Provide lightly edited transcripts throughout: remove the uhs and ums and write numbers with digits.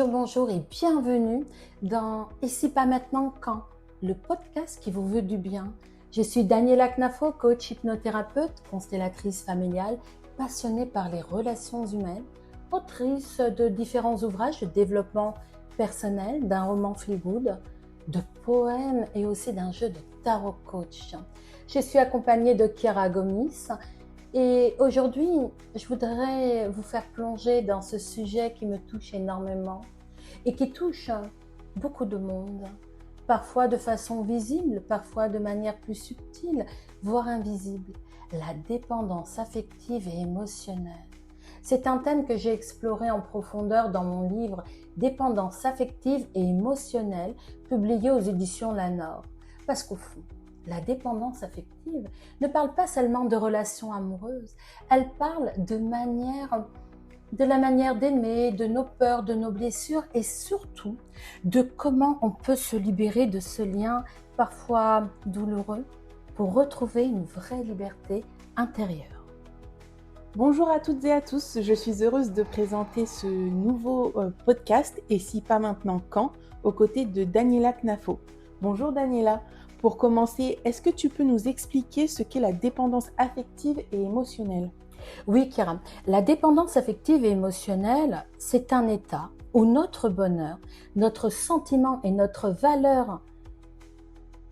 Bonjour et bienvenue dans Ici pas maintenant quand, le podcast qui vous veut du bien. Je suis Daniela Knafo, coach hypnothérapeute, constellatrice familiale, passionnée par les relations humaines, autrice de différents ouvrages de développement personnel, d'un roman feel good, de poèmes et aussi d'un jeu de tarot coach. Je suis accompagnée de Chiara Gomis. Et aujourd'hui, je voudrais vous faire plonger dans ce sujet qui me touche énormément et qui touche beaucoup de monde, parfois de façon visible, parfois de manière plus subtile, voire invisible, la dépendance affective et émotionnelle. C'est un thème que j'ai exploré en profondeur dans mon livre « Dépendance affective et émotionnelle » publié aux éditions Lanor. Parce qu'au fond, la dépendance affective ne parle pas seulement de relations amoureuses, elle parle de la manière d'aimer, de nos peurs, de nos blessures et surtout de comment on peut se libérer de ce lien parfois douloureux pour retrouver une vraie liberté intérieure. Bonjour à toutes et à tous, je suis heureuse de présenter ce nouveau podcast « Et si pas maintenant quand ?» aux côtés de Daniela Knafo. Bonjour Daniela. Pour commencer, est-ce que tu peux nous expliquer ce qu'est la dépendance affective et émotionnelle ? Oui, Chiara. La dépendance affective et émotionnelle, c'est un état où notre bonheur, notre sentiment et notre valeur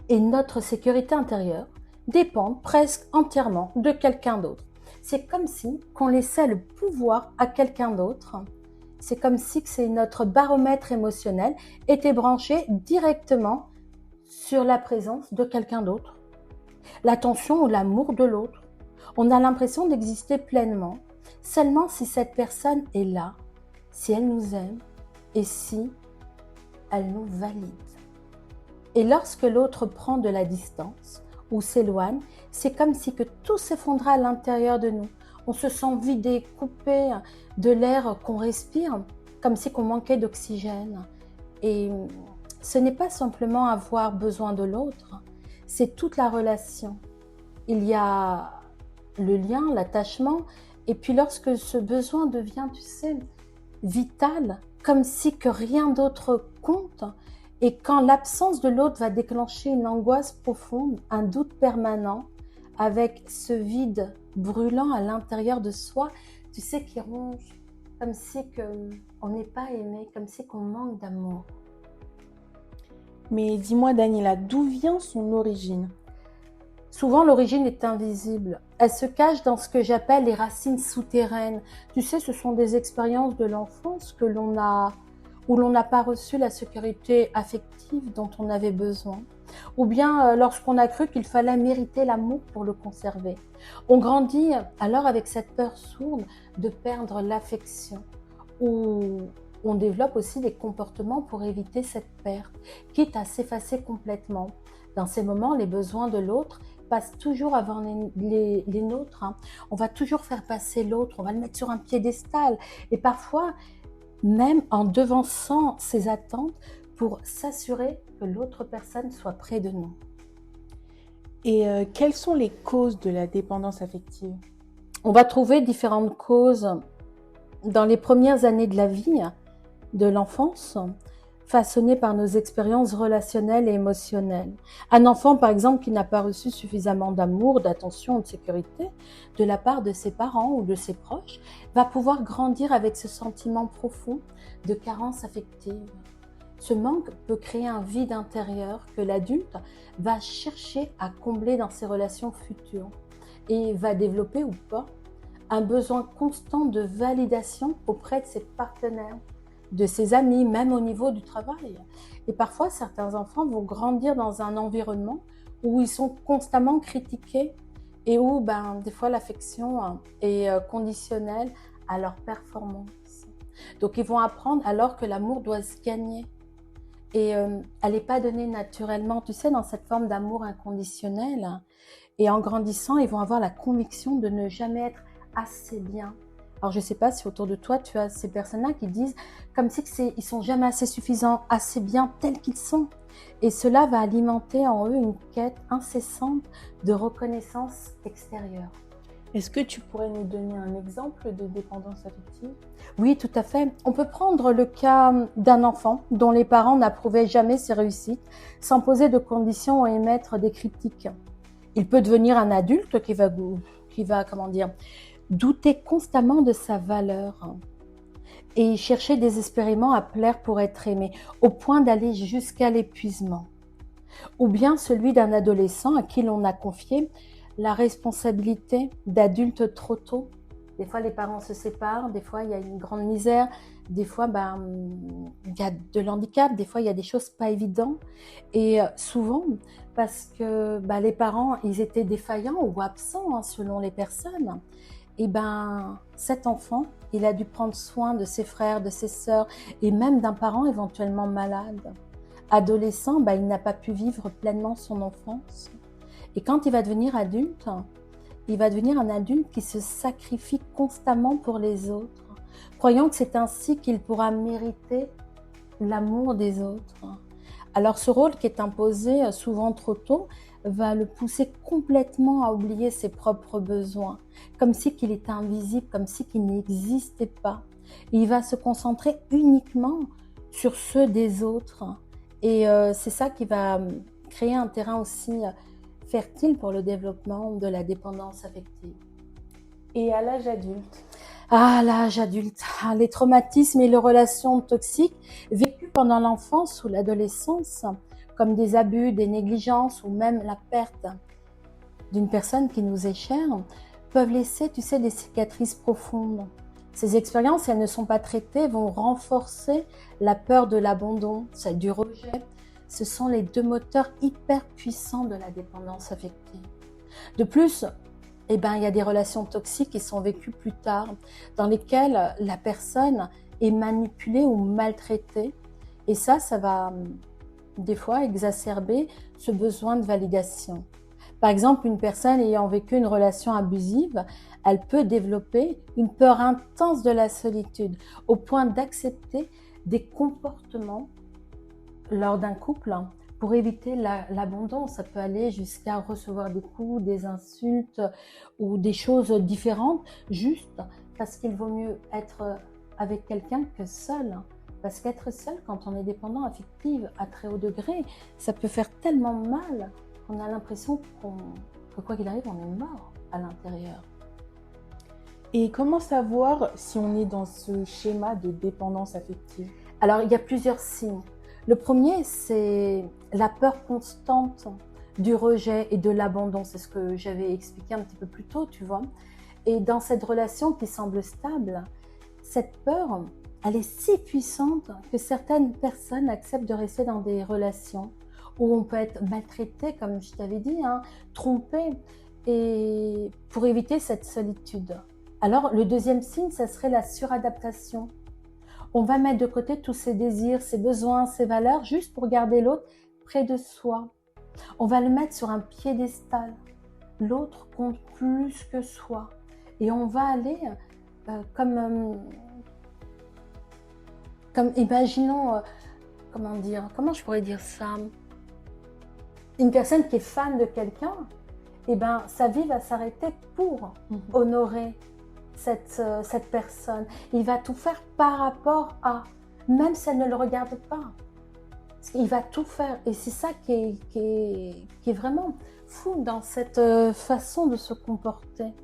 et notre sécurité intérieure dépendent presque entièrement de quelqu'un d'autre. C'est comme si on laissait le pouvoir à quelqu'un d'autre. C'est comme si notre baromètre émotionnel était branché directement sur la présence de quelqu'un d'autre, l'attention ou l'amour de l'autre. On a l'impression d'exister pleinement, seulement si cette personne est là, si elle nous aime et si elle nous valide. Et lorsque l'autre prend de la distance ou s'éloigne, c'est comme si que tout s'effondrait à l'intérieur de nous. On se sent vidé, coupé de l'air qu'on respire, comme si qu'on manquait d'oxygène. Et ce n'est pas simplement avoir besoin de l'autre, c'est toute la relation. Il y a le lien, l'attachement, et puis lorsque ce besoin devient, vital, comme si que rien d'autre compte, et quand l'absence de l'autre va déclencher une angoisse profonde, un doute permanent, avec ce vide brûlant à l'intérieur de soi, qui ronge, comme si on n'est pas aimé, comme si qu'on manque d'amour. Mais dis-moi Daniela, d'où vient son origine ? Souvent, l'origine est invisible. Elle se cache dans ce que j'appelle les racines souterraines. Ce sont des expériences de l'enfance où l'on n'a pas reçu la sécurité affective dont on avait besoin. Ou bien lorsqu'on a cru qu'il fallait mériter l'amour pour le conserver. On grandit alors avec cette peur sourde de perdre l'affection. Ou on développe aussi des comportements pour éviter cette perte, quitte à s'effacer complètement. Dans ces moments, les besoins de l'autre passent toujours avant les nôtres. On va toujours faire passer l'autre, on va le mettre sur un piédestal. Et parfois, même en devançant ses attentes pour s'assurer que l'autre personne soit près de nous. Et quelles sont les causes de la dépendance affective ? On va trouver différentes causes dans les premières années de la vie, de l'enfance, façonnées par nos expériences relationnelles et émotionnelles. Un enfant, par exemple, qui n'a pas reçu suffisamment d'amour, d'attention ou de sécurité de la part de ses parents ou de ses proches, va pouvoir grandir avec ce sentiment profond de carence affective. Ce manque peut créer un vide intérieur que l'adulte va chercher à combler dans ses relations futures et va développer ou pas un besoin constant de validation auprès de ses partenaires, de ses amis, même au niveau du travail. Et parfois, certains enfants vont grandir dans un environnement où ils sont constamment critiqués et où, des fois, l'affection est conditionnelle à leur performance. Donc, ils vont apprendre alors que l'amour doit se gagner. Et elle n'est pas donnée naturellement, dans cette forme d'amour inconditionnel. Et en grandissant, ils vont avoir la conviction de ne jamais être assez bien. Alors, je ne sais pas si autour de toi, tu as ces personnes-là qui disent comme si ils sont jamais assez suffisants, assez bien tels qu'ils sont. Et cela va alimenter en eux une quête incessante de reconnaissance extérieure. Est-ce que tu pourrais nous donner un exemple de dépendance affective? Oui, tout à fait. On peut prendre le cas d'un enfant dont les parents n'approuvaient jamais ses réussites, sans poser de conditions ou émettre des critiques. Il peut devenir un adulte qui va, comment dire, douter constamment de sa valeur et chercher désespérément à plaire pour être aimé, au point d'aller jusqu'à l'épuisement. Ou bien celui d'un adolescent à qui l'on a confié la responsabilité d'adulte trop tôt. Des fois, les parents se séparent, des fois, il y a une grande misère, des fois, il y a de l'handicap, des fois, il y a des choses pas évidentes. Et souvent, parce que les parents, ils étaient défaillants ou absents selon les personnes, et cet enfant, il a dû prendre soin de ses frères, de ses sœurs et même d'un parent éventuellement malade. Adolescent, il n'a pas pu vivre pleinement son enfance. Et quand il va devenir adulte, il va devenir un adulte qui se sacrifie constamment pour les autres, croyant que c'est ainsi qu'il pourra mériter l'amour des autres. Alors ce rôle qui est imposé souvent trop tôt va le pousser complètement à oublier ses propres besoins, comme si qu'il était invisible, comme si qu'il n'existait pas. Et il va se concentrer uniquement sur ceux des autres. Et c'est ça qui va créer un terrain aussi fertile pour le développement de la dépendance affective. Et à l'âge adulte? À l'âge adulte, les traumatismes et les relations toxiques vécues pendant l'enfance ou l'adolescence, comme des abus, des négligences ou même la perte d'une personne qui nous est chère, peuvent laisser, des cicatrices profondes. Ces expériences, si elles ne sont pas traitées, vont renforcer la peur de l'abandon, celle du rejet. Ce sont les deux moteurs hyper puissants de la dépendance affective. De plus, il y a des relations toxiques qui sont vécues plus tard, dans lesquelles la personne est manipulée ou maltraitée. Et ça va des fois exacerber ce besoin de validation. Par exemple, une personne ayant vécu une relation abusive, elle peut développer une peur intense de la solitude, au point d'accepter des comportements lors d'un couple pour éviter l'abandon. Ça peut aller jusqu'à recevoir des coups, des insultes ou des choses différentes, juste parce qu'il vaut mieux être avec quelqu'un que seul. Parce qu'être seul, quand on est dépendant affectif à très haut degré, ça peut faire tellement mal qu'on a l'impression que quoi qu'il arrive, on est mort à l'intérieur. Et comment savoir si on est dans ce schéma de dépendance affective? Alors, il y a plusieurs signes. Le premier, c'est la peur constante du rejet et de l'abandon. C'est ce que j'avais expliqué un petit peu plus tôt, tu vois. Et dans cette relation qui semble stable, cette peur, elle est si puissante que certaines personnes acceptent de rester dans des relations où on peut être maltraité, comme je t'avais dit, trompé, et pour éviter cette solitude. Alors, le deuxième signe, ça serait la suradaptation. On va mettre de côté tous ses désirs, ses besoins, ses valeurs, juste pour garder l'autre près de soi. On va le mettre sur un piédestal. L'autre compte plus que soi. Et on va aller comme imaginons, comment je pourrais dire ça? Une personne qui est fan de quelqu'un, sa vie va s'arrêter pour honorer cette personne. Il va tout faire par rapport à, même si elle ne le regarde pas. Il va tout faire. Et c'est ça qui est vraiment fou dans cette façon de se comporter.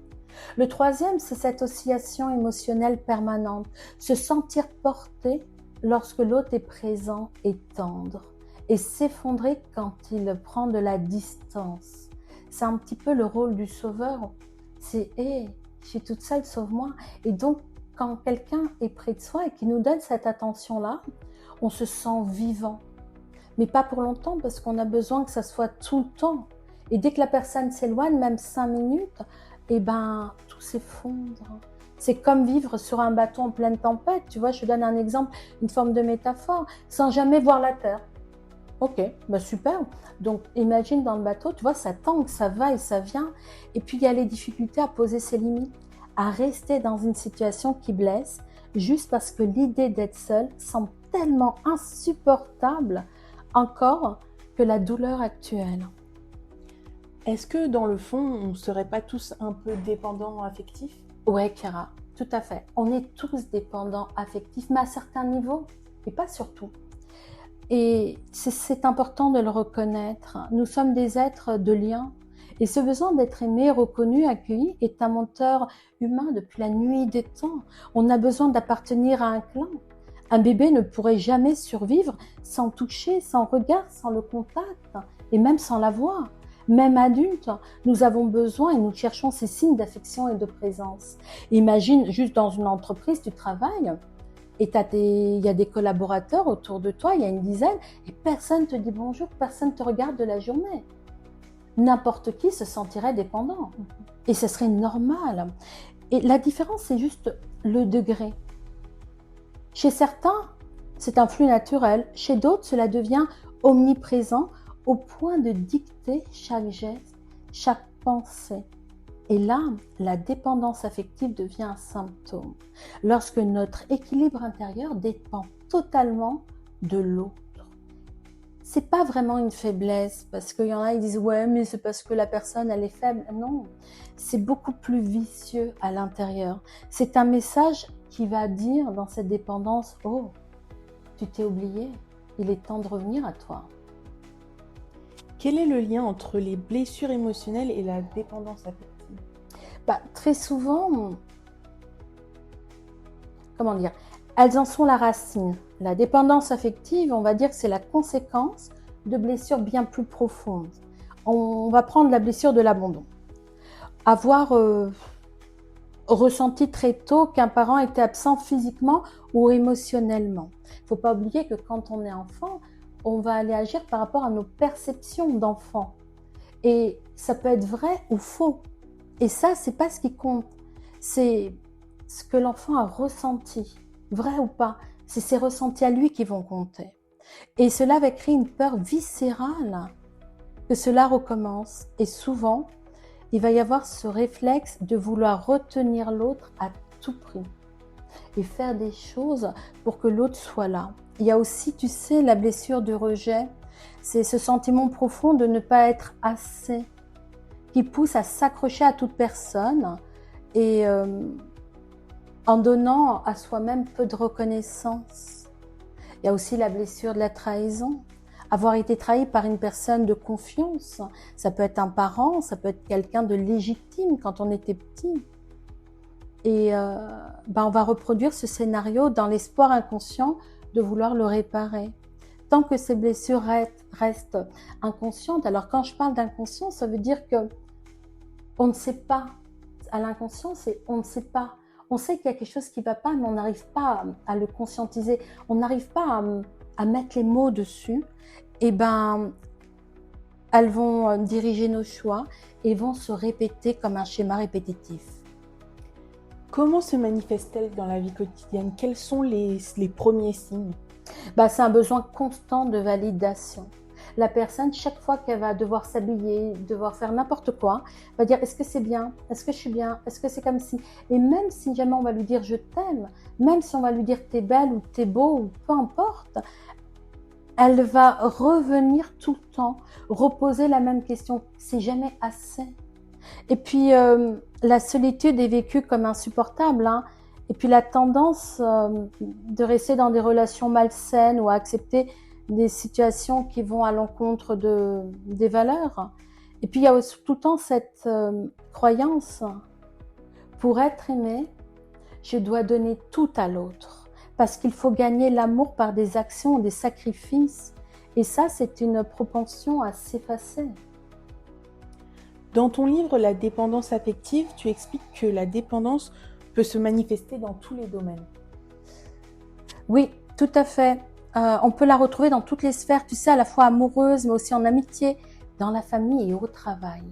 Le troisième, c'est cette oscillation émotionnelle permanente. Se sentir porté lorsque l'autre est présent et tendre. Et s'effondrer quand il prend de la distance. C'est un petit peu le rôle du sauveur. C'est « Hé, je suis toute seule, sauve-moi ». Et donc, quand quelqu'un est près de soi et qui nous donne cette attention-là, on se sent vivant. Mais pas pour longtemps, parce qu'on a besoin que ça soit tout le temps. Et dès que la personne s'éloigne, même 5 minutes, tout s'effondre. C'est comme vivre sur un bateau en pleine tempête. Tu vois, je te donne un exemple, une forme de métaphore, sans jamais voir la terre. Ok, super. Donc, imagine dans le bateau, tu vois, ça tangue, ça va et ça vient. Et puis, il y a les difficultés à poser ses limites, à rester dans une situation qui blesse, juste parce que l'idée d'être seul semble tellement insupportable encore que la douleur actuelle. Est-ce que dans le fond, on ne serait pas tous un peu dépendants affectifs? Ouais, Chiara, tout à fait. On est tous dépendants affectifs, mais à certains niveaux, et pas surtout. Et c'est important de le reconnaître. Nous sommes des êtres de lien. Et ce besoin d'être aimé, reconnu, accueilli est un moteur humain depuis la nuit des temps. On a besoin d'appartenir à un clan. Un bébé ne pourrait jamais survivre sans toucher, sans regard, sans le contact, et même sans la voix. Même adultes, nous avons besoin et nous cherchons ces signes d'affection et de présence. Imagine juste dans une entreprise, tu travailles, et il y a des collaborateurs autour de toi, il y a une dizaine, et personne te dit bonjour, personne te regarde de la journée. N'importe qui se sentirait dépendant. Et ce serait normal. Et la différence, c'est juste le degré. Chez certains, c'est un flux naturel. Chez d'autres, cela devient omniprésent au point de dicter chaque geste, chaque pensée. Et là, la dépendance affective devient un symptôme, lorsque notre équilibre intérieur dépend totalement de l'autre. C'est pas vraiment une faiblesse, parce qu'il y en a qui disent « ouais, mais c'est parce que la personne, elle est faible ». Non, c'est beaucoup plus vicieux à l'intérieur. C'est un message qui va dire dans cette dépendance « oh, tu t'es oublié, il est temps de revenir à toi ». Quel est le lien entre les blessures émotionnelles et la dépendance affective? Très souvent, comment dire, elles en sont la racine. La dépendance affective, on va dire que c'est la conséquence de blessures bien plus profondes. On va prendre la blessure de l'abandon. Avoir ressenti très tôt qu'un parent était absent physiquement ou émotionnellement. Il ne faut pas oublier que quand on est enfant, on va aller agir par rapport à nos perceptions d'enfant. Et ça peut être vrai ou faux. Et ça, c'est pas ce qui compte. C'est ce que l'enfant a ressenti, vrai ou pas. C'est ses ressentis à lui qui vont compter. Et cela va créer une peur viscérale que cela recommence. Et souvent, il va y avoir ce réflexe de vouloir retenir l'autre à tout prix et faire des choses pour que l'autre soit là. Il y a aussi, tu sais, la blessure du rejet. C'est ce sentiment profond de ne pas être assez, qui pousse à s'accrocher à toute personne et en donnant à soi-même peu de reconnaissance. Il y a aussi la blessure de la trahison. Avoir été trahi par une personne de confiance, ça peut être un parent, ça peut être quelqu'un de légitime quand on était petit. Et on va reproduire ce scénario dans l'espoir inconscient de vouloir le réparer. Tant que ces blessures restent inconscientes, alors quand je parle d'inconscient, ça veut dire que on ne sait pas. À l'inconscient, c'est on ne sait pas. On sait qu'il y a quelque chose qui ne va pas, mais on n'arrive pas à le conscientiser. On n'arrive pas à mettre les mots dessus. Et elles vont diriger nos choix et vont se répéter comme un schéma répétitif. Comment se manifeste-t-elle dans la vie quotidienne? Quels sont les premiers signes? C'est un besoin constant de validation. La personne, chaque fois qu'elle va devoir s'habiller, devoir faire n'importe quoi, va dire « est-ce que c'est bien? Est-ce que je suis bien? Est-ce que c'est comme si ?» Et même si jamais on va lui dire « je t'aime », même si on va lui dire « t'es belle » ou « t'es beau » ou peu importe, elle va revenir tout le temps, reposer la même question. C'est jamais assez. Et puis, la solitude est vécue comme insupportable, hein. Et puis, la tendance de rester dans des relations malsaines ou à accepter des situations qui vont à l'encontre des valeurs. Et puis, il y a aussi tout le temps cette croyance. Pour être aimé, je dois donner tout à l'autre. Parce qu'il faut gagner l'amour par des actions, des sacrifices. Et ça, c'est une propension à s'effacer. Dans ton livre « La dépendance affective », tu expliques que la dépendance peut se manifester dans tous les domaines. Oui, tout à fait. On peut la retrouver dans toutes les sphères, tu sais, à la fois amoureuse, mais aussi en amitié, dans la famille et au travail.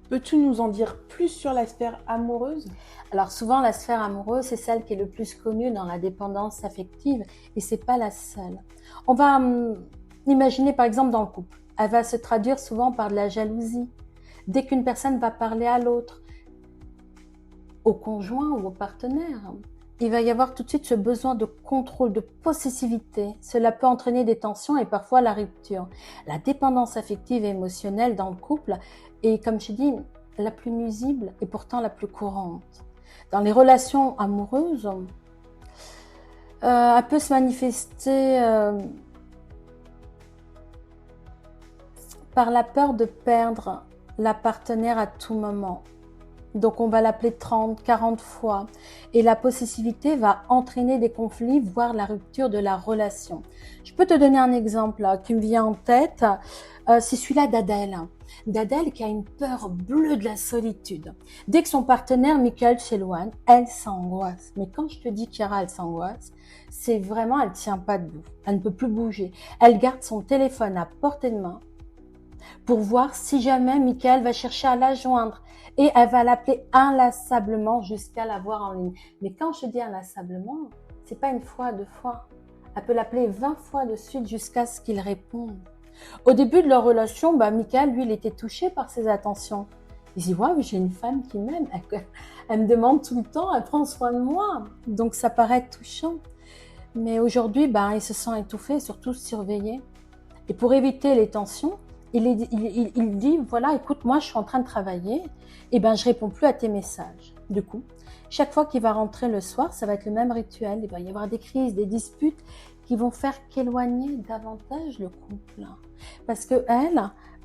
Peux-tu nous en dire plus sur la sphère amoureuse? Alors souvent, la sphère amoureuse, c'est celle qui est le plus connue dans la dépendance affective, et c'est pas la seule. On va imaginer par exemple dans le couple. Elle va se traduire souvent par de la jalousie. Dès qu'une personne va parler à l'autre, au conjoint ou au partenaire, il va y avoir tout de suite ce besoin de contrôle, de possessivité. Cela peut entraîner des tensions et parfois la rupture. La dépendance affective et émotionnelle dans le couple est, comme je dis, la plus nuisible et pourtant la plus courante. Dans les relations amoureuses, elle peut se manifester par la peur de perdre la partenaire à tout moment. Donc on va l'appeler 30, 40 fois. Et la possessivité va entraîner des conflits, voire la rupture de la relation. Je peux te donner un exemple là, qui me vient en tête. C'est celui-là d'Adèle. D'Adèle qui a une peur bleue de la solitude. Dès que son partenaire Michael s'éloigne, elle s'angoisse. Mais quand je te dis Chiara, elle s'angoisse, c'est vraiment, elle tient pas debout. Elle ne peut plus bouger. Elle garde son téléphone à portée de main pour voir si jamais Michael va chercher à la joindre. Et elle va l'appeler inlassablement jusqu'à la voir en ligne. Mais quand je dis inlassablement, c'est pas une fois, deux fois. Elle peut l'appeler 20 fois de suite jusqu'à ce qu'il réponde. Au début de leur relation, Michael, lui, il était touché par ses attentions. Il se dit, ouais, j'ai une femme qui m'aime. Elle me demande tout le temps, elle prend soin de moi. Donc ça paraît touchant. Mais aujourd'hui, il se sent étouffé, surtout surveillé. Et pour éviter les tensions, il dit, voilà, écoute, moi, je suis en train de travailler, et je réponds plus à tes messages. Du coup, chaque fois qu'il va rentrer le soir, ça va être le même rituel. Il va y avoir des crises, des disputes qui vont faire qu'éloigner davantage le couple. Parce que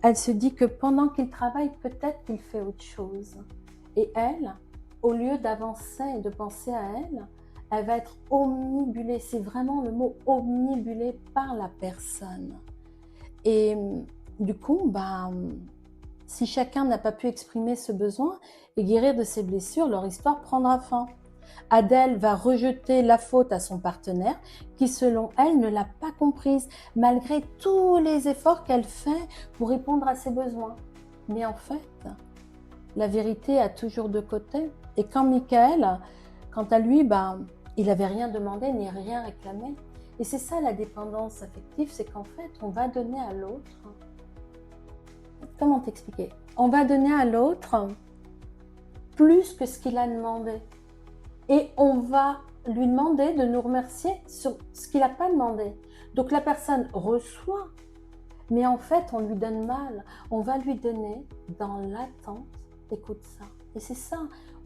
elle se dit que pendant qu'il travaille, peut-être qu'il fait autre chose. Et elle, au lieu d'avancer et de penser à elle va être omnibulée. C'est vraiment le mot omnibulée par la personne. Et du coup, si chacun n'a pas pu exprimer ce besoin et guérir de ses blessures, leur histoire prendra fin. Adèle va rejeter la faute à son partenaire qui, selon elle, ne l'a pas comprise, malgré tous les efforts qu'elle fait pour répondre à ses besoins. Mais en fait, la vérité a toujours deux côtés. Et quand Michael, quant à lui, il n'avait rien demandé ni rien réclamé. Et c'est ça la dépendance affective, c'est qu'en fait, on va donner à l'autre. Comment t'expliquer? On va donner à l'autre plus que ce qu'il a demandé. Et on va lui demander de nous remercier sur ce qu'il n'a pas demandé. Donc la personne reçoit, mais en fait, on lui donne mal. On va lui donner dans l'attente, écoute ça. Et c'est ça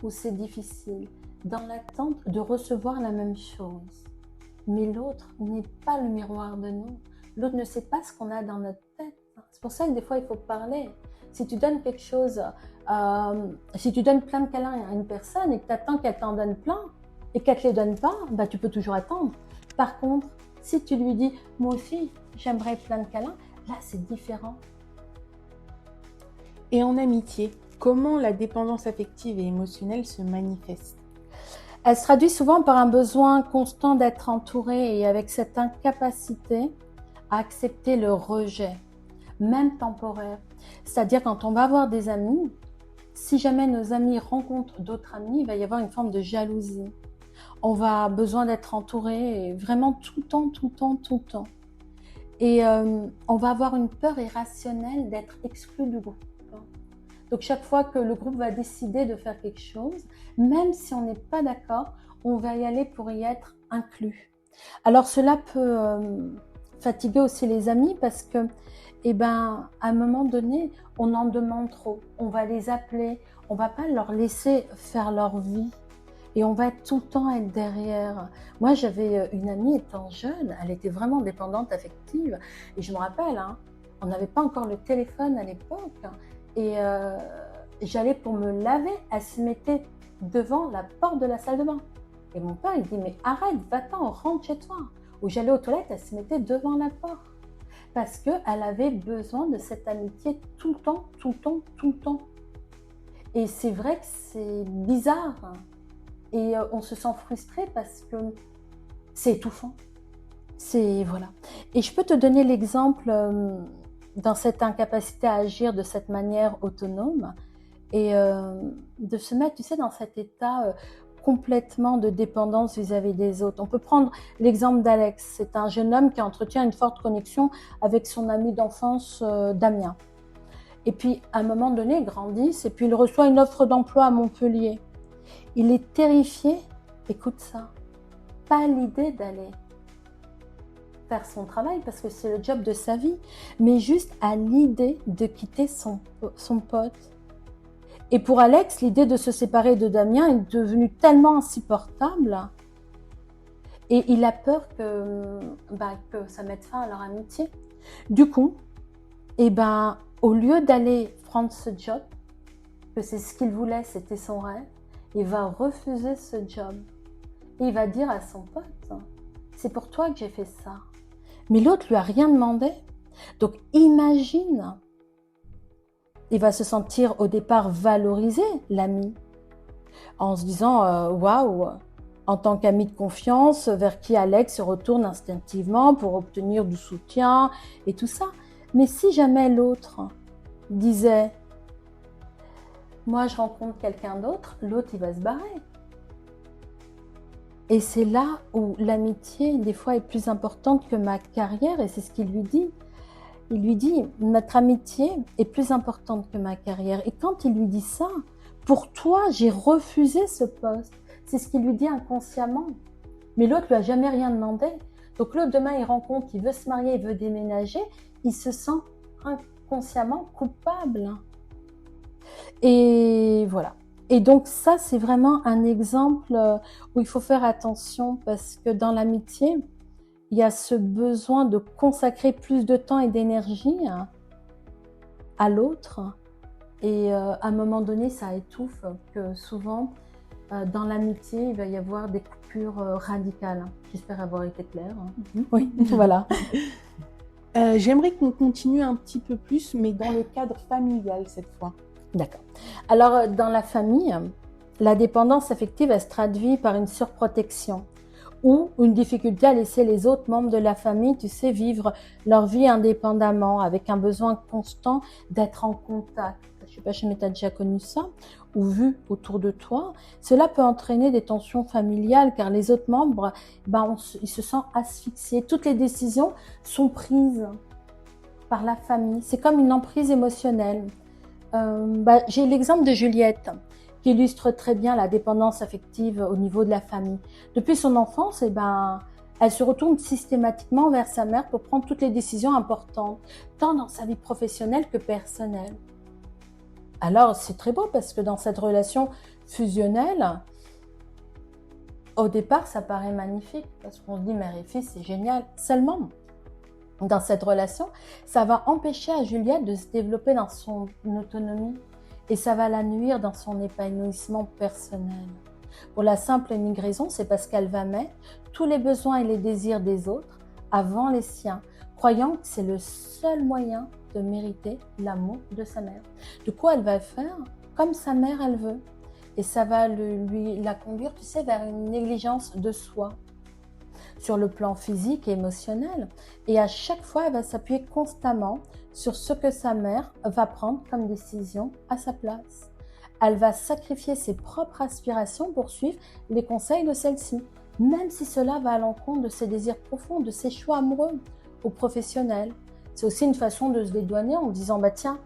où c'est difficile, dans l'attente de recevoir la même chose. Mais l'autre n'est pas le miroir de nous. L'autre ne sait pas ce qu'on a dans notre tête. C'est pour ça que des fois, il faut parler. Si tu donnes quelque chose, si tu donnes plein de câlins à une personne et que tu attends qu'elle t'en donne plein et qu'elle ne te les donne pas, tu peux toujours attendre. Par contre, si tu lui dis « moi aussi, j'aimerais plein de câlins », là, c'est différent. Et en amitié, comment la dépendance affective et émotionnelle se manifeste? Elle se traduit souvent par un besoin constant d'être entouré et avec cette incapacité à accepter le rejet, même temporaire. C'est-à-dire quand on va avoir des amis, si jamais nos amis rencontrent d'autres amis, il va y avoir une forme de jalousie. On va avoir besoin d'être entouré vraiment tout le temps, tout le temps, tout le temps. Et on va avoir une peur irrationnelle d'être exclu du groupe. Donc chaque fois que le groupe va décider de faire quelque chose, même si on n'est pas d'accord, on va y aller pour y être inclus. Alors cela peut fatiguer aussi les amis parce que, à un moment donné, on en demande trop. On va les appeler, on va pas leur laisser faire leur vie et on va tout le temps être derrière. Moi, j'avais une amie étant jeune, elle était vraiment dépendante affective et je me rappelle, on n'avait pas encore le téléphone à l'époque. Et j'allais pour me laver, elle se mettait devant la porte de la salle de bain. Et mon père, il dit, mais arrête, va-t'en, rentre chez toi. Ou j'allais aux toilettes, elle se mettait devant la porte. Parce qu'elle avait besoin de cette amitié tout le temps, tout le temps, tout le temps. Et c'est vrai que c'est bizarre. Et on se sent frustré parce que c'est étouffant. Voilà. Et je peux te donner l'exemple dans cette incapacité à agir de cette manière autonome et de se mettre, tu sais, dans cet état complètement de dépendance vis-à-vis des autres. On peut prendre l'exemple d'Alex. C'est un jeune homme qui entretient une forte connexion avec son ami d'enfance Damien. Et puis, à un moment donné, ils grandissent et puis il reçoit une offre d'emploi à Montpellier. Il est terrifié Écoute ça. Pas l'idée d'aller faire son travail parce que c'est le job de sa vie, mais juste à l'idée de quitter son pote. Et pour Alex, l'idée de se séparer de Damien est devenue tellement insupportable et il a peur que ça mette fin à leur amitié. Du coup, au lieu d'aller prendre ce job, que c'est ce qu'il voulait, c'était son rêve, il va refuser ce job. Et il va dire à son pote, c'est pour toi que j'ai fait ça. Mais l'autre lui a rien demandé. Donc imagine, il va se sentir au départ valorisé, l'ami, en se disant waouh, en tant qu'ami de confiance, vers qui Alex se retourne instinctivement pour obtenir du soutien et tout ça. Mais si jamais l'autre disait moi je rencontre quelqu'un d'autre, l'autre il va se barrer. Et c'est là où l'amitié, des fois, est plus importante que ma carrière, et c'est ce qu'il lui dit. Il lui dit, notre amitié est plus importante que ma carrière. Et quand il lui dit ça, pour toi, j'ai refusé ce poste. C'est ce qu'il lui dit inconsciemment. Mais l'autre lui a jamais rien demandé. Donc l'autre, demain, il rencontre, il veut se marier, il veut déménager, il se sent inconsciemment coupable. Et voilà. Et donc ça, c'est vraiment un exemple où il faut faire attention parce que dans l'amitié, il y a ce besoin de consacrer plus de temps et d'énergie à l'autre. Et à un moment donné, ça étouffe que souvent, dans l'amitié, il va y avoir des coupures radicales. J'espère avoir été claire. Oui, voilà. J'aimerais qu'on continue un petit peu plus, mais dans le cadre familial cette fois. D'accord. Alors, dans la famille, la dépendance affective, elle se traduit par une surprotection ou une difficulté à laisser les autres membres de la famille, tu sais, vivre leur vie indépendamment, avec un besoin constant d'être en contact. Je ne sais pas si tu as déjà connu ça ou vu autour de toi. Cela peut entraîner des tensions familiales car les autres membres, ils se sentent asphyxiés. Toutes les décisions sont prises par la famille. C'est comme une emprise émotionnelle. J'ai l'exemple de Juliette qui illustre très bien la dépendance affective au niveau de la famille. Depuis son enfance, elle se retourne systématiquement vers sa mère pour prendre toutes les décisions importantes, tant dans sa vie professionnelle que personnelle. Alors, c'est très beau parce que dans cette relation fusionnelle, au départ, ça paraît magnifique parce qu'on se dit mère et fils, c'est génial. Seulement, dans cette relation, ça va empêcher à Juliette de se développer dans son autonomie et ça va la nuire dans son épanouissement personnel. Pour la simple et unique raison, c'est parce qu'elle va mettre tous les besoins et les désirs des autres avant les siens, croyant que c'est le seul moyen de mériter l'amour de sa mère. Du coup, elle va faire comme sa mère, elle veut. Et ça va la conduire, tu sais, vers une négligence de soi, sur le plan physique et émotionnel. Et à chaque fois, elle va s'appuyer constamment sur ce que sa mère va prendre comme décision à sa place. Elle va sacrifier ses propres aspirations pour suivre les conseils de celle-ci, même si cela va à l'encontre de ses désirs profonds, de ses choix amoureux ou professionnels. C'est aussi une façon de se dédouaner en disant « tiens,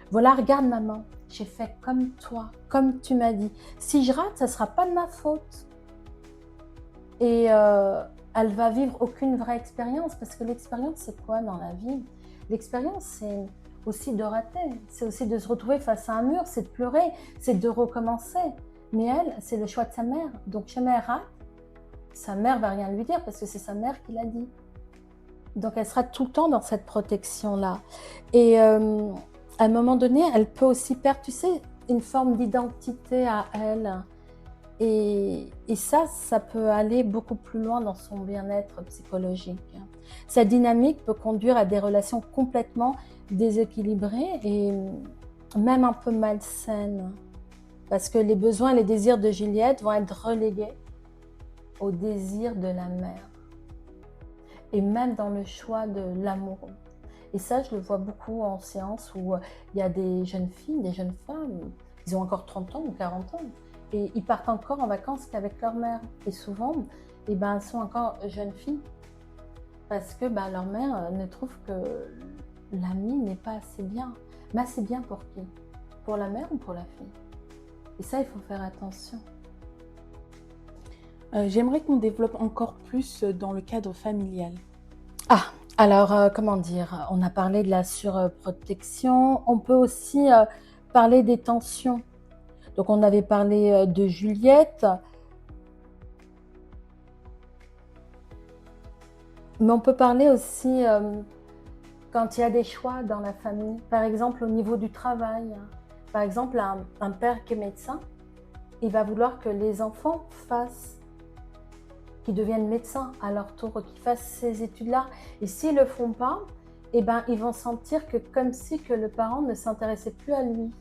voilà, regarde maman, j'ai fait comme toi, comme tu m'as dit. Si je rate, ça ne sera pas de ma faute. » Et elle va vivre aucune vraie expérience parce que l'expérience, c'est quoi dans la vie? L'expérience, c'est aussi de rater, c'est aussi de se retrouver face à un mur, c'est de pleurer, c'est de recommencer. Mais elle, c'est le choix de sa mère. Donc jamais elle rate, sa mère va rien lui dire parce que c'est sa mère qui l'a dit. Donc elle sera tout le temps dans cette protection-là. Et à un moment donné, elle peut aussi perdre, tu sais, une forme d'identité à elle. Et ça peut aller beaucoup plus loin dans son bien-être psychologique. Cette dynamique peut conduire à des relations complètement déséquilibrées et même un peu malsaines. Parce que les besoins et les désirs de Juliette vont être relégués aux désirs de la mère. Et même dans le choix de l'amoureux. Et ça, je le vois beaucoup en séance où il y a des jeunes filles, des jeunes femmes, ils ont encore 30 ans ou 40 ans. Et ils partent encore en vacances qu'avec leur mère. Et souvent, elles sont encore jeunes filles. Parce que leur mère ne trouve que l'ami n'est pas assez bien. Mais assez bien pour qui? Pour la mère ou pour la fille? Et ça, il faut faire attention. J'aimerais qu'on développe encore plus dans le cadre familial. Ah, alors, comment dire? On a parlé de la surprotection. On peut aussi parler des tensions. Donc, on avait parlé de Juliette, mais on peut parler aussi quand il y a des choix dans la famille. Par exemple, au niveau du travail. Par exemple, un père qui est médecin, il va vouloir que les enfants qu'ils deviennent médecins à leur tour, qu'ils fassent ces études-là. Et s'ils ne le font pas, eh ben, ils vont sentir que comme si que le parent ne s'intéressait plus à lui.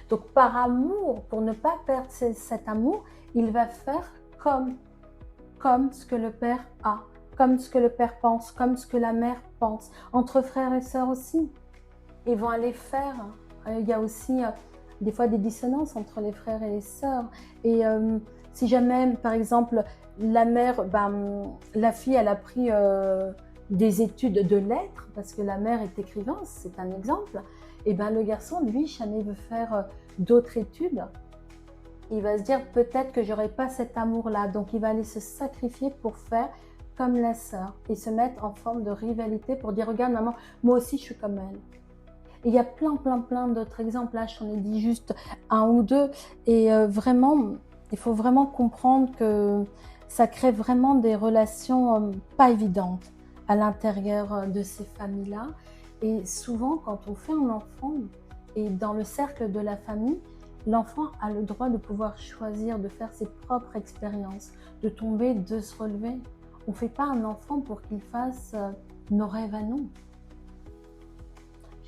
Donc par amour, pour ne pas perdre cet amour, il va faire comme ce que le père a, comme ce que le père pense, comme ce que la mère pense. Entre frères et sœurs aussi, ils vont aller faire. Il y a aussi des fois des dissonances entre les frères et les sœurs. Et si jamais, par exemple, la mère, la fille, elle a pris des études de lettres, parce que la mère est écrivain, c'est un exemple, et ben le garçon, lui, jamais veut faire d'autres études. Il va se dire, peut-être que j'aurai pas cet amour-là, donc il va aller se sacrifier pour faire comme la sœur, et se mettre en forme de rivalité pour dire, regarde maman, moi aussi je suis comme elle. Et il y a plein d'autres exemples, là j'en ai dit juste un ou deux, et vraiment, il faut vraiment comprendre que ça crée vraiment des relations pas évidentes à l'intérieur de ces familles-là. Et souvent, quand on fait un enfant, et dans le cercle de la famille, l'enfant a le droit de pouvoir choisir, de faire ses propres expériences, de tomber, de se relever. On ne fait pas un enfant pour qu'il fasse nos rêves à nous.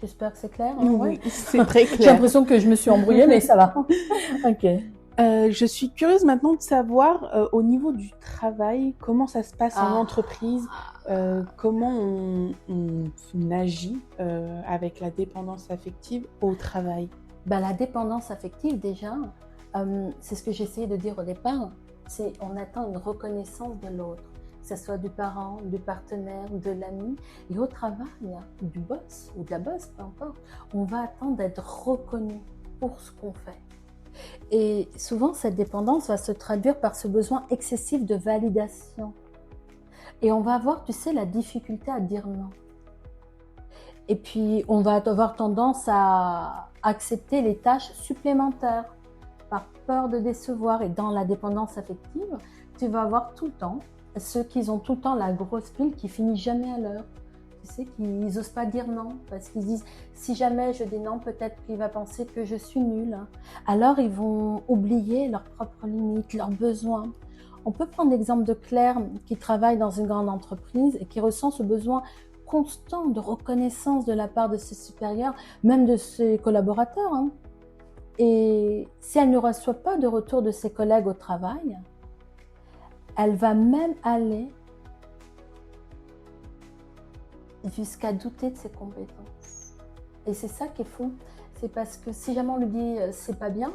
J'espère que c'est clair. Oui, Ouais. c'est très clair. J'ai l'impression que je me suis embrouillée, mais ça va. Ok. Je suis curieuse maintenant de savoir, au niveau du travail, comment ça se passe en entreprise, comment on agit avec la dépendance affective au travail. La dépendance affective, déjà, c'est ce que j'essayais de dire au départ, c'est on attend une reconnaissance de l'autre, que ce soit du parent, du partenaire, de l'ami. Et au travail, du boss ou de la boss, peu importe, on va attendre d'être reconnu pour ce qu'on fait. Et souvent, cette dépendance va se traduire par ce besoin excessif de validation. Et on va avoir, tu sais, la difficulté à dire non. Et puis, on va avoir tendance à accepter les tâches supplémentaires par peur de décevoir. Et dans la dépendance affective, tu vas avoir tout le temps ceux qui ont tout le temps la grosse pile qui finit jamais à l'heure. Tu sais, qu'ils n'osent pas dire non parce qu'ils disent si jamais je dis non, peut-être qu'il va penser que je suis nulle. Alors, ils vont oublier leurs propres limites, leurs besoins. On peut prendre l'exemple de Claire qui travaille dans une grande entreprise et qui ressent ce besoin constant de reconnaissance de la part de ses supérieurs, même de ses collaborateurs. Et si elle ne reçoit pas de retour de ses collègues au travail, elle va même aller jusqu'à douter de ses compétences. Et c'est ça qui est fou. C'est parce que si jamais on lui dit c'est pas bien,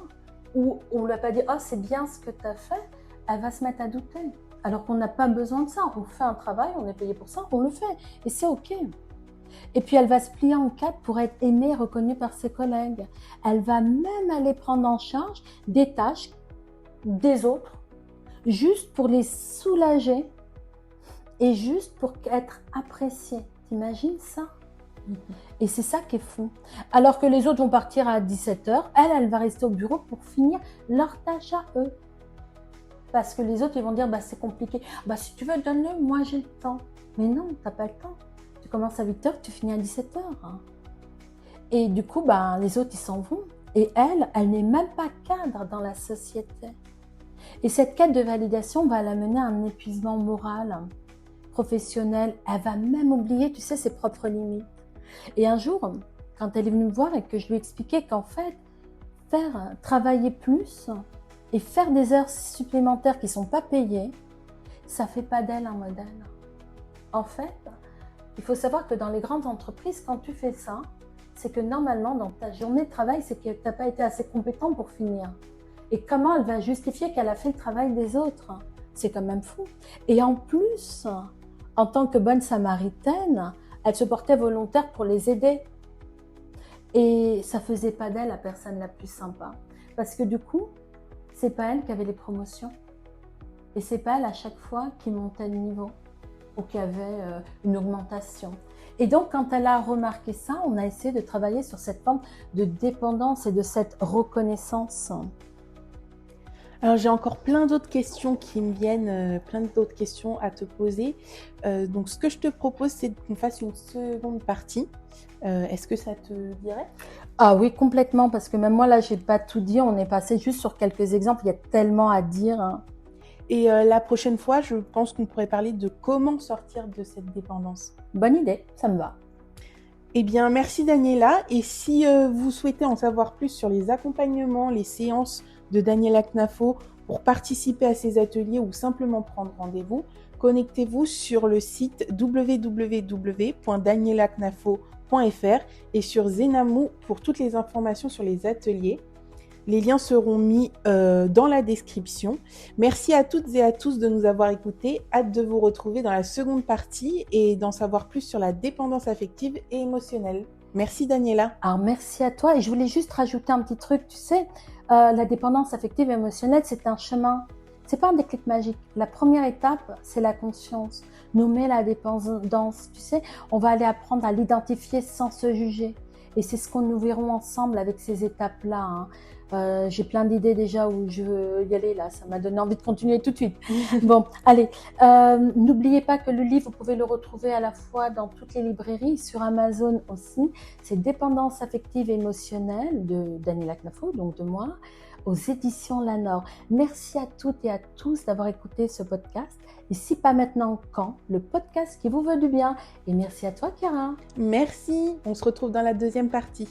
ou on lui a pas dit oh c'est bien ce que tu as fait, elle va se mettre à douter. Alors qu'on n'a pas besoin de ça. On fait un travail, on est payé pour ça, on le fait. Et c'est OK. Et puis elle va se plier en quatre pour être aimée, reconnue par ses collègues. Elle va même aller prendre en charge des tâches des autres, juste pour les soulager et juste pour être appréciée. T'imagines ça? Et c'est ça qui est fou. Alors que les autres vont partir à 17h, elle va rester au bureau pour finir leurs tâches à eux. Parce que les autres, ils vont dire, c'est compliqué. Si tu veux, donne-le, moi j'ai le temps. Mais non, t'as pas le temps. Tu commences à 8h, tu finis à 17h. Et du coup, les autres, ils s'en vont. Et elle n'est même pas cadre dans la société. Et cette quête de validation va l'amener à un épuisement moral, professionnel. Elle va même oublier, tu sais, ses propres limites. Et un jour, quand elle est venue me voir et que je lui expliquais qu'en fait, travailler plus et faire des heures supplémentaires qui ne sont pas payées, ça ne fait pas d'elle un modèle. En fait, il faut savoir que dans les grandes entreprises, quand tu fais ça, c'est que normalement, dans ta journée de travail, c'est que tu n'as pas été assez compétent pour finir. Et comment elle va justifier qu'elle a fait le travail des autres? C'est quand même fou. Et en plus, en tant que bonne samaritaine, elle se portait volontaire pour les aider. Et ça faisait pas d'elle la personne la plus sympa. Parce que du coup, c'est pas elle qui avait les promotions. Et c'est pas elle à chaque fois qui montait de niveau ou qui avait une augmentation. Et donc, quand elle a remarqué ça, on a essayé de travailler sur cette forme de dépendance et de cette reconnaissance. Alors j'ai encore plein d'autres questions qui me viennent, plein d'autres questions à te poser. Donc ce que je te propose, c'est qu'on fasse une seconde partie. Est-ce que ça te dirait? Ah oui, complètement, parce que même moi, là, j'ai pas tout dit. On est passé juste sur quelques exemples. Il y a tellement à dire, hein. Et la prochaine fois, je pense qu'on pourrait parler de comment sortir de cette dépendance. Bonne idée, ça me va. Eh bien, merci Daniela. Et si vous souhaitez en savoir plus sur les accompagnements, les séances de Daniela Knafo pour participer à ces ateliers ou simplement prendre rendez-vous, connectez-vous sur le site www.danielaknafo.fr et sur Zenamou pour toutes les informations sur les ateliers. Les liens seront mis dans la description. Merci à toutes et à tous de nous avoir écoutés. Hâte de vous retrouver dans la seconde partie et d'en savoir plus sur la dépendance affective et émotionnelle. Merci Daniela. Alors, merci à toi. Et je voulais juste rajouter un petit truc. Tu sais, la dépendance affective et émotionnelle, c'est un chemin. C'est pas un déclic magique. La première étape, c'est la conscience. Nommer la dépendance. Tu sais, on va aller apprendre à l'identifier sans se juger. Et c'est ce que nous verrons ensemble avec ces étapes-là, hein. J'ai plein d'idées déjà où je veux y aller là. Ça m'a donné envie de continuer tout de suite. Bon, allez. N'oubliez pas que le livre, vous pouvez le retrouver à la fois dans toutes les librairies, sur Amazon aussi. C'est Dépendance affective et émotionnelle de Daniela Knafo, donc de moi, aux éditions Lanor. Merci à toutes et à tous d'avoir écouté ce podcast. Et si pas maintenant, quand? Le podcast qui vous veut du bien. Et merci à toi, Chiara. Merci. On se retrouve dans la deuxième partie.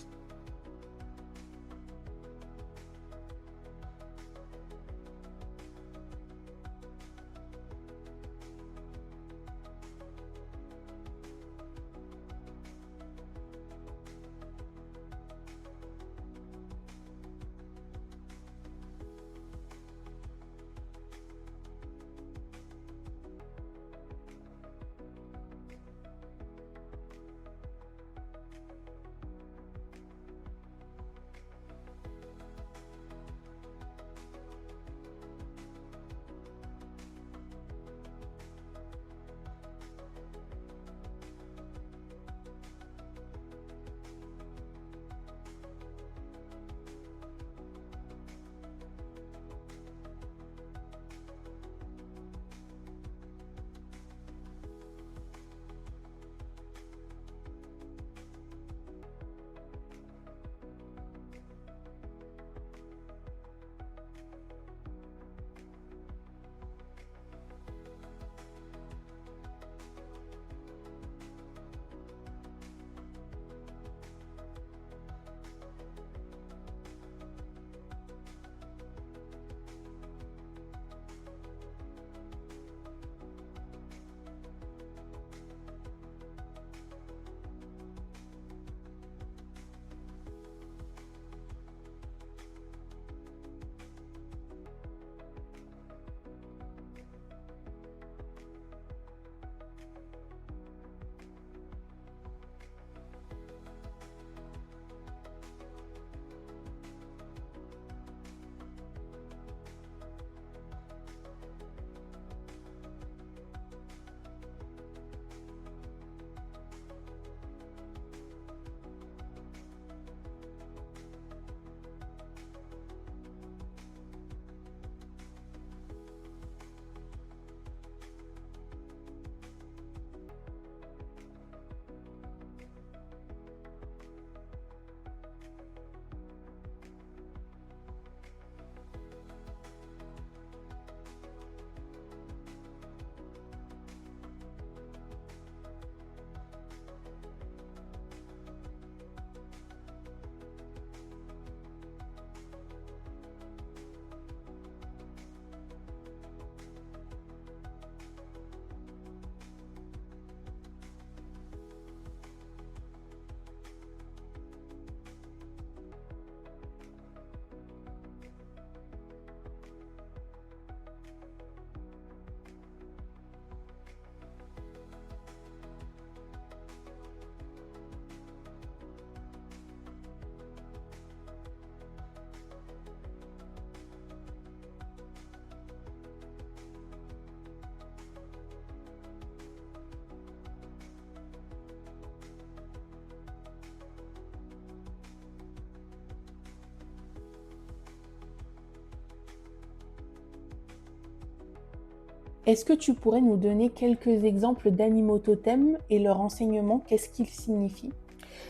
Est-ce que tu pourrais nous donner quelques exemples d'animaux totems et leur enseignement, qu'est-ce qu'ils signifient?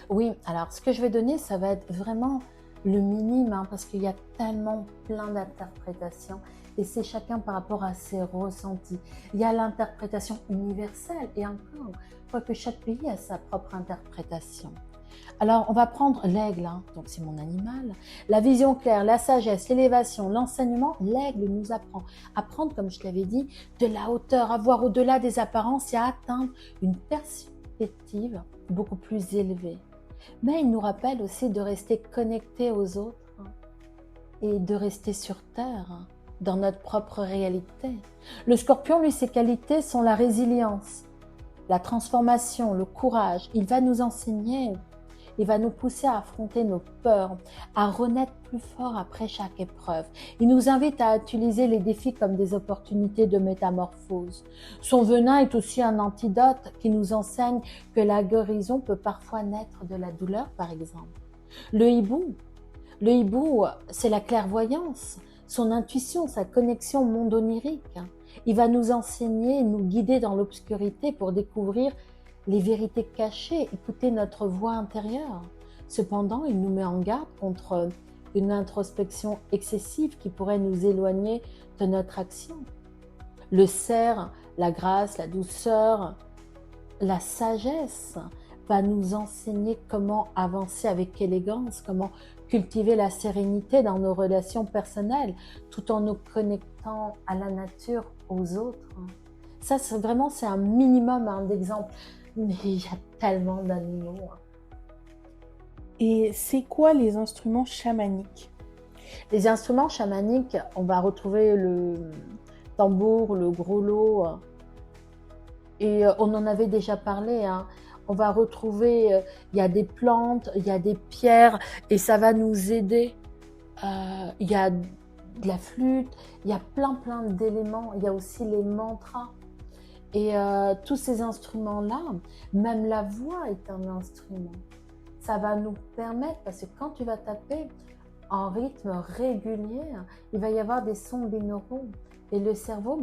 Oui, alors ce que je vais donner, ça va être vraiment le minime, hein, parce qu'il y a tellement plein d'interprétations et c'est chacun par rapport à ses ressentis. Il y a l'interprétation universelle et encore, je crois que chaque pays a sa propre interprétation. Alors, on va prendre l'aigle, hein, donc c'est mon animal. La vision claire, la sagesse, l'élévation, l'enseignement, l'aigle nous apprend à prendre, comme je l'avais dit, de la hauteur, à voir au-delà des apparences et à atteindre une perspective beaucoup plus élevée. Mais il nous rappelle aussi de rester connectés aux autres et de rester sur Terre, dans notre propre réalité. Le scorpion, lui, ses qualités sont la résilience, la transformation, le courage. Il va nous enseigner, il va nous pousser à affronter nos peurs, à renaître plus fort après chaque épreuve. Il nous invite à utiliser les défis comme des opportunités de métamorphose. Son venin est aussi un antidote qui nous enseigne que la guérison peut parfois naître de la douleur, par exemple. Le hibou, c'est la clairvoyance, son intuition, sa connexion au monde onirique. Il va nous enseigner, nous guider dans l'obscurité pour découvrir les vérités cachées, écouter notre voix intérieure. Cependant, il nous met en garde contre une introspection excessive qui pourrait nous éloigner de notre action. Le cerf, la grâce, la douceur, la sagesse va nous enseigner comment avancer avec élégance, comment cultiver la sérénité dans nos relations personnelles, tout en nous connectant à la nature, aux autres. Ça, c'est un minimum d'exemples, mais il y a tellement d'animaux. Et c'est quoi les instruments chamaniques? Les instruments chamaniques, on va retrouver le tambour, le grelot, et on en avait déjà parlé, hein. On va retrouver, il y a des plantes, il y a des pierres, et ça va nous aider. Il y a de la flûte, il y a plein d'éléments. Il y a aussi les mantras. Et tous ces instruments-là, même la voix est un instrument. Ça va nous permettre, parce que quand tu vas taper en rythme régulier, il va y avoir des sons binauraux. Et le cerveau,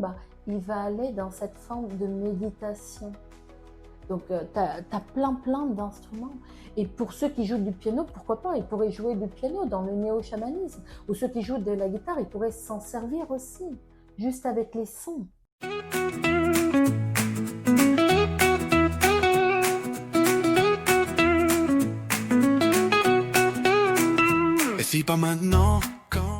il va aller dans cette forme de méditation. Donc, tu as plein d'instruments. Et pour ceux qui jouent du piano, pourquoi pas? Ils pourraient jouer du piano dans le néo-chamanisme. Ou ceux qui jouent de la guitare, ils pourraient s'en servir aussi, juste avec les sons. Et si pas maintenant, quand